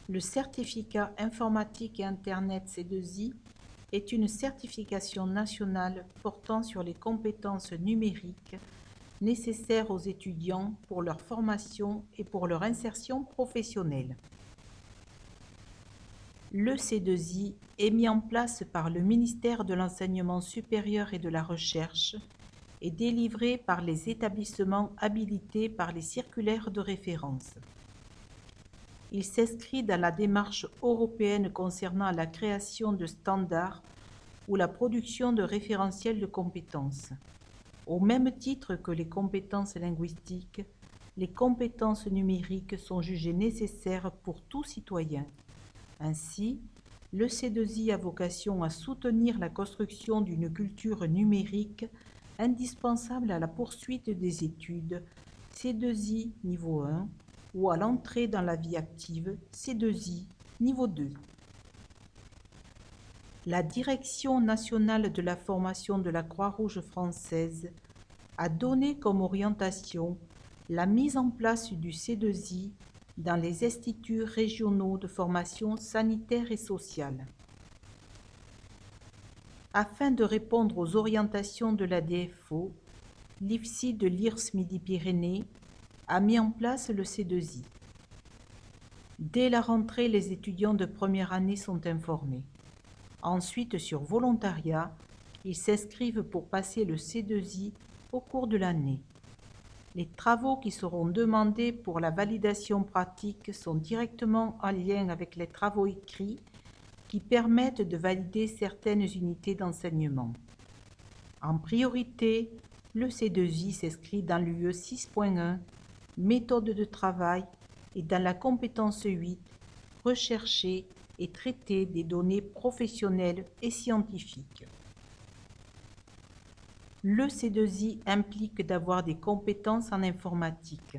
Le certificat informatique et Internet C2I est une certification nationale portant sur les compétences numériques nécessaires aux étudiants pour leur formation et pour leur insertion professionnelle. Le C2I est mis en place par le ministère de l'Enseignement supérieur et de la Recherche et délivré par les établissements habilités par les circulaires de référence. Il s'inscrit dans la démarche européenne concernant la création de standards ou la production de référentiels de compétences. Au même titre que les compétences linguistiques, les compétences numériques sont jugées nécessaires pour tout citoyen. Ainsi, le C2I a vocation à soutenir la construction d'une culture numérique indispensable à la poursuite des études C2I niveau 1 ou à l'entrée dans la vie active C2I niveau 2. La Direction nationale de la formation de la Croix-Rouge française a donné comme orientation la mise en place du C2I dans les instituts régionaux de formation sanitaire et sociale. Afin de répondre aux orientations de la DFO, l'IFSI de l'IRS Midi-Pyrénées a mis en place le C2I. Dès la rentrée, les étudiants de première année sont informés. Ensuite, sur volontariat, ils s'inscrivent pour passer le C2I au cours de l'année. Les travaux qui seront demandés pour la validation pratique sont directement en lien avec les travaux écrits qui permettent de valider certaines unités d'enseignement. En priorité, le C2I s'inscrit dans l'UE 6.1, méthode de travail, et dans la compétence 8, rechercher et traiter des données professionnelles et scientifiques. Le C2I implique d'avoir des compétences en informatique,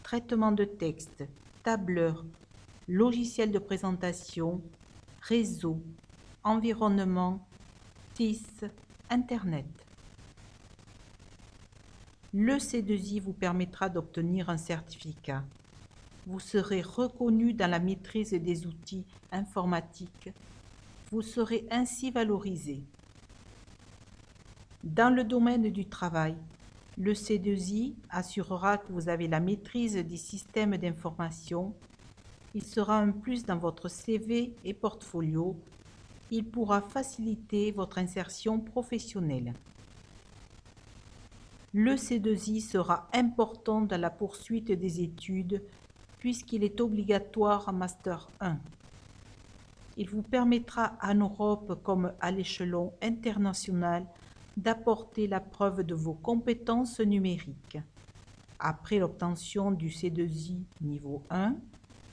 traitement de texte, tableur, logiciel de présentation, réseau, environnement, TIS, Internet. Le C2I vous permettra d'obtenir un certificat. Vous serez reconnu dans la maîtrise des outils informatiques. Vous serez ainsi valorisé. Dans le domaine du travail, le C2I assurera que vous avez la maîtrise des systèmes d'information. Il sera un plus dans votre CV et portfolio. Il pourra faciliter votre insertion professionnelle. Le C2I sera important dans la poursuite des études puisqu'il est obligatoire en Master 1. Il vous permettra en Europe comme à l'échelon international d'apporter la preuve de vos compétences numériques. Après l'obtention du C2I niveau 1,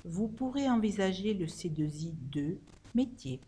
vous pourrez envisager le C2I 2 métier.